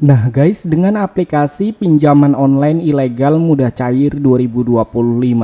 Nah guys, dengan aplikasi pinjaman online ilegal mudah cair 2025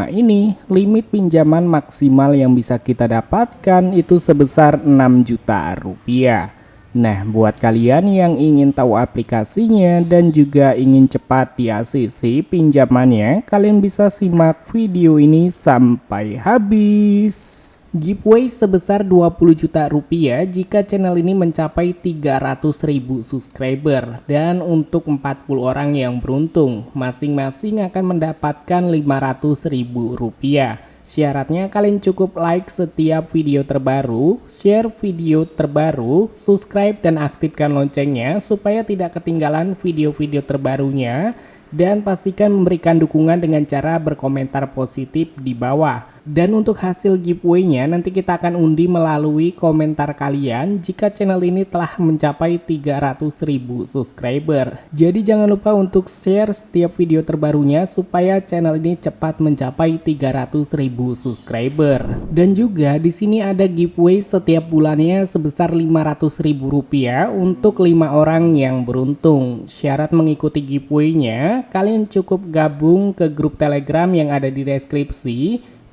ini, limit pinjaman maksimal yang bisa kita dapatkan itu sebesar 6 juta rupiah. Nah, buat kalian yang ingin tahu aplikasinya dan juga ingin cepat di ACC pinjamannya, kalian bisa simak video ini sampai habis. Giveaway sebesar 20 juta rupiah jika channel ini mencapai 300.000 subscriber, dan untuk 40 orang yang beruntung masing-masing akan mendapatkan 500.000 rupiah. Syaratnya kalian cukup like setiap video terbaru, share video terbaru, subscribe dan aktifkan loncengnya supaya tidak ketinggalan video-video terbarunya, dan pastikan memberikan dukungan dengan cara berkomentar positif di bawah. Dan untuk hasil giveaway-nya nanti kita akan undi melalui komentar kalian jika channel ini telah mencapai 300.000 subscriber. Jadi jangan lupa untuk share setiap video terbarunya supaya channel ini cepat mencapai 300.000 subscriber. Dan juga di sini ada giveaway setiap bulannya sebesar 500.000 rupiah untuk 5 orang yang beruntung. Syarat mengikuti giveaway-nya, kalian cukup gabung ke grup Telegram yang ada di deskripsi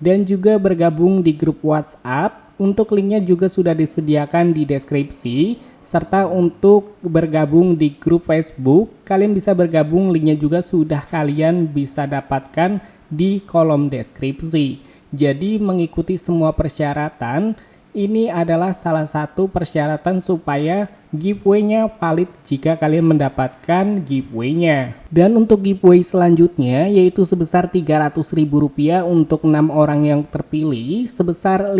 dan juga bergabung di grup WhatsApp. Untuk linknya juga sudah disediakan di deskripsi, serta untuk bergabung di grup Facebook kalian bisa bergabung, linknya juga sudah kalian bisa dapatkan di kolom deskripsi. Jadi mengikuti semua persyaratan ini adalah salah satu persyaratan supaya giveaway-nya valid jika kalian mendapatkan giveaway-nya. Dan untuk giveaway selanjutnya yaitu sebesar 300.000 rupiah untuk 6 orang yang terpilih, sebesar 50.000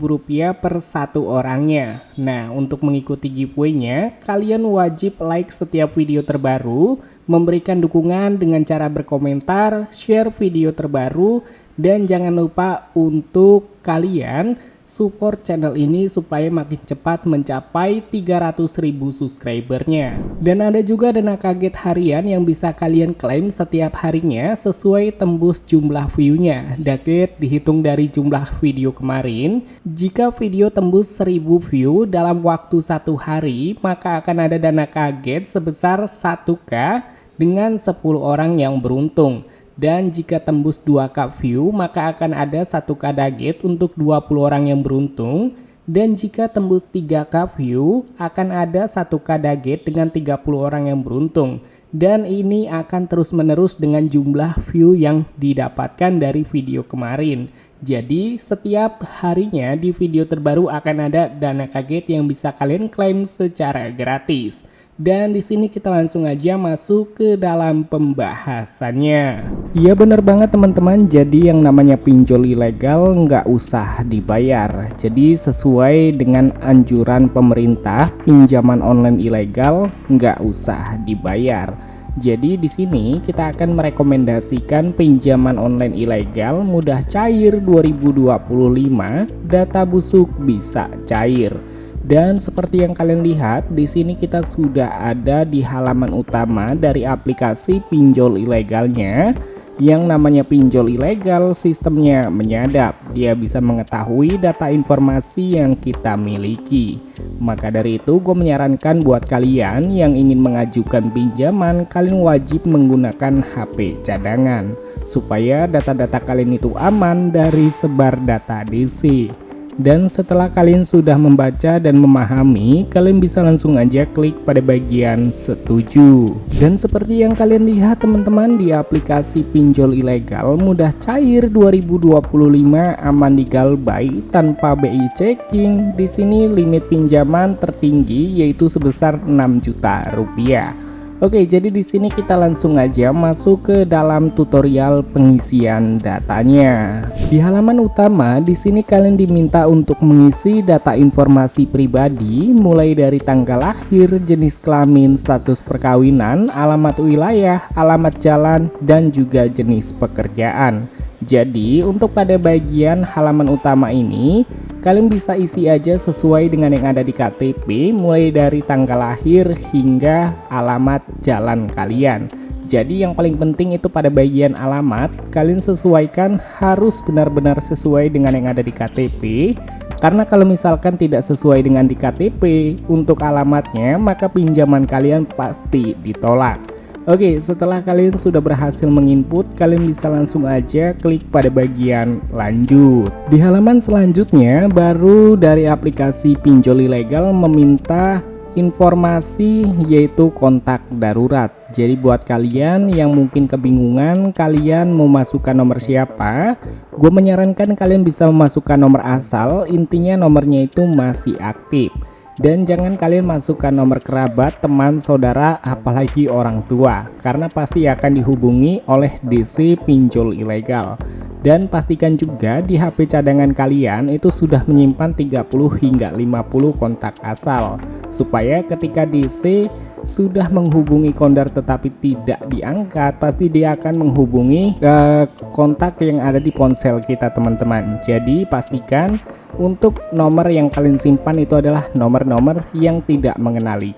rupiah per satu orangnya. Nah, untuk mengikuti giveaway-nya kalian wajib like setiap video terbaru, memberikan dukungan dengan cara berkomentar, share video terbaru, dan jangan lupa untuk kalian support channel ini supaya makin cepat mencapai 300.000 subscribernya. Dan ada juga dana kaget harian yang bisa kalian klaim setiap harinya sesuai tembus jumlah view-nya. Kaget dihitung dari jumlah video kemarin. Jika video tembus 1000 view dalam waktu 1 hari, maka akan ada dana kaget sebesar 1K dengan 10 orang yang beruntung. Dan jika tembus 2K view maka akan ada 1K daget untuk 20 orang yang beruntung. Dan jika tembus 3K view akan ada 1K daget dengan 30 orang yang beruntung. Dan ini akan terus menerus dengan jumlah view yang didapatkan dari video kemarin. Jadi setiap harinya di video terbaru akan ada dana kaget yang bisa kalian klaim secara gratis. Dan di sini kita langsung aja masuk ke dalam pembahasannya. Iya bener banget teman-teman, jadi yang namanya pinjol ilegal nggak usah dibayar. Jadi sesuai dengan anjuran pemerintah, pinjaman online ilegal nggak usah dibayar. Jadi di sini kita akan merekomendasikan pinjaman online ilegal mudah cair 2025, data busuk bisa cair. Dan seperti yang kalian lihat di sini kita sudah ada di halaman utama dari aplikasi pinjol ilegalnya. Yang namanya pinjol ilegal sistemnya menyadap, dia bisa mengetahui data informasi yang kita miliki. Maka dari itu gue menyarankan buat kalian yang ingin mengajukan pinjaman, kalian wajib menggunakan HP cadangan supaya data-data kalian itu aman dari sebar data DC. Dan setelah kalian sudah membaca dan memahami, kalian bisa langsung aja klik pada bagian setuju. Dan seperti yang kalian lihat teman-teman, di aplikasi pinjol ilegal mudah cair 2025 aman di Galbay tanpa BI checking. Di sini limit pinjaman tertinggi yaitu sebesar 6 juta rupiah. Oke, jadi di sini kita langsung aja masuk ke dalam tutorial pengisian datanya. Di halaman utama di sini kalian diminta untuk mengisi data informasi pribadi mulai dari tanggal lahir, jenis kelamin, status perkawinan, alamat wilayah, alamat jalan, dan juga jenis pekerjaan. Jadi untuk pada bagian halaman utama ini kalian bisa isi aja sesuai dengan yang ada di KTP, mulai dari tanggal lahir hingga alamat jalan kalian. Jadi yang paling penting itu pada bagian alamat kalian sesuaikan harus benar-benar sesuai dengan yang ada di KTP. Karena kalau misalkan tidak sesuai dengan di KTP untuk alamatnya, maka pinjaman kalian pasti ditolak. Oke, setelah kalian sudah berhasil menginput, kalian bisa langsung aja klik pada bagian lanjut. Di halaman selanjutnya, baru dari aplikasi pinjol ilegal meminta informasi yaitu kontak darurat. Jadi buat kalian yang mungkin kebingungan kalian mau masukkan nomor siapa, gue menyarankan kalian bisa memasukkan nomor asal, intinya nomornya itu masih aktif. Dan jangan kalian masukkan nomor kerabat, teman, saudara, apalagi orang tua, karena pasti akan dihubungi oleh DC pinjol ilegal. Dan pastikan juga di HP cadangan kalian itu sudah menyimpan 30 hingga 50 kontak asal, supaya ketika DC sudah menghubungi kondar tetapi tidak diangkat, pasti dia akan menghubungi kontak yang ada di ponsel kita teman-teman. Jadi pastikan untuk nomor yang kalian simpan itu adalah nomor-nomor yang tidak mengenali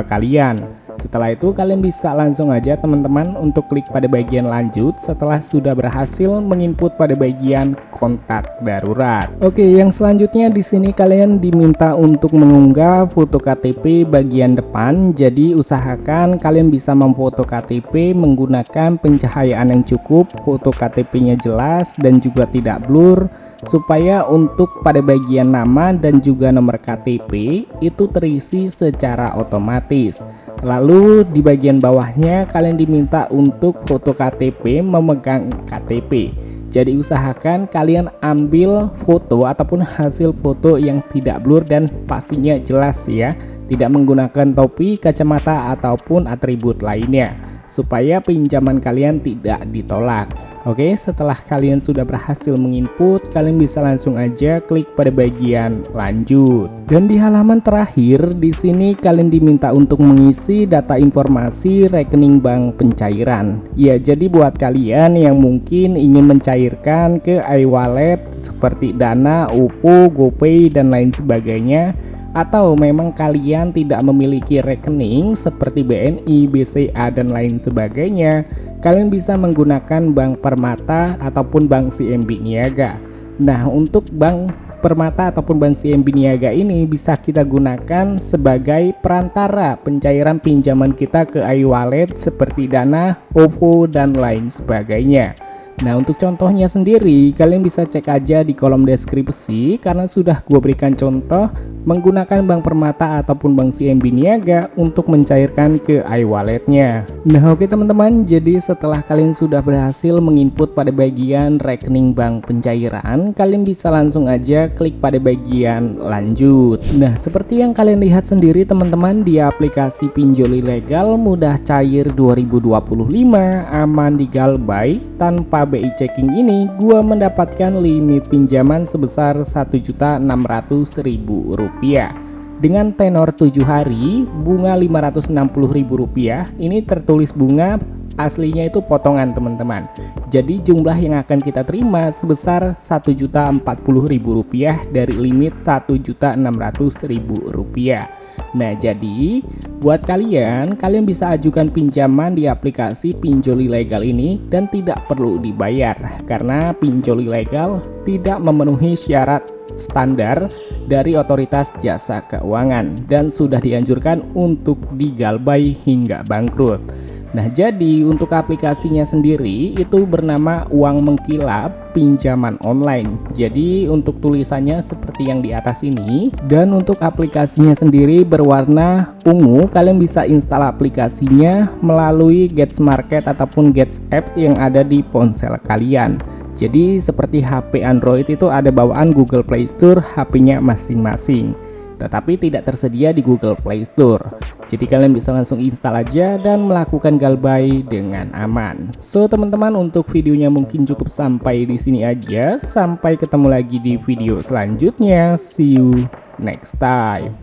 kalian. Setelah itu kalian bisa langsung aja teman-teman untuk klik pada bagian lanjut setelah sudah berhasil menginput pada bagian kontak darurat. Oke, yang selanjutnya di sini kalian diminta untuk mengunggah foto KTP bagian depan. Jadi usahakan kalian bisa memfoto KTP menggunakan pencahayaan yang cukup, foto KTP-nya jelas dan juga tidak blur, supaya untuk pada bagian nama dan juga nomor KTP itu terisi secara otomatis. Lalu di bagian bawahnya kalian diminta untuk foto KTP memegang KTP. Jadi usahakan kalian ambil foto ataupun hasil foto yang tidak blur dan pastinya jelas ya, tidak menggunakan topi, kacamata ataupun atribut lainnya, supaya pinjaman kalian tidak ditolak. Oke, setelah kalian sudah berhasil menginput, kalian bisa langsung aja klik pada bagian lanjut. Dan di halaman terakhir di sini kalian diminta untuk mengisi data informasi rekening bank pencairan. Ya, jadi buat kalian yang mungkin ingin mencairkan ke e-wallet seperti Dana, OVO, GoPay dan lain sebagainya, atau memang kalian tidak memiliki rekening seperti BNI, BCA dan lain sebagainya, kalian bisa menggunakan Bank Permata ataupun Bank CMB Niaga. Nah, untuk Bank Permata ataupun Bank CMB Niaga ini bisa kita gunakan sebagai perantara pencairan pinjaman kita ke e-wallet seperti Dana, OVO dan lain sebagainya. Nah, untuk contohnya sendiri kalian bisa cek aja di kolom deskripsi, karena sudah gue berikan contoh menggunakan Bank Permata ataupun Bank CMB Niaga untuk mencairkan ke e-walletnya. Nah, oke teman-teman, jadi setelah kalian sudah berhasil menginput pada bagian rekening bank pencairan, kalian bisa langsung aja klik pada bagian lanjut. Nah, seperti yang kalian lihat sendiri teman-teman, di aplikasi pinjol ilegal mudah cair 2025 aman di Galbay tanpa BI checking ini, gua mendapatkan limit pinjaman sebesar Rp1.600.000 dengan tenor 7 hari, bunga Rp560.000. Ini tertulis bunga, aslinya itu potongan teman-teman. Jadi jumlah yang akan kita terima sebesar Rp1.040.000 dari limit Rp1.600.000. Nah, jadi buat kalian bisa ajukan pinjaman di aplikasi pinjol ilegal ini dan tidak perlu dibayar, karena pinjol ilegal tidak memenuhi syarat standar dari otoritas jasa keuangan dan sudah dianjurkan untuk digalbay hingga bangkrut. Nah, jadi untuk aplikasinya sendiri itu bernama Uang Mengkilap Pinjaman Online. Jadi untuk tulisannya seperti yang di atas ini, dan untuk aplikasinya sendiri berwarna ungu. Kalian bisa install aplikasinya melalui Gets Market ataupun Gets App yang ada di ponsel kalian. Jadi seperti HP Android itu ada bawaan Google Play Store, HP-nya masing-masing, tetapi tidak tersedia di Google Play Store. Jadi kalian bisa langsung install aja dan melakukan galbay dengan aman. So teman-teman, untuk videonya mungkin cukup sampai di sini aja. Sampai ketemu lagi di video selanjutnya. See you next time.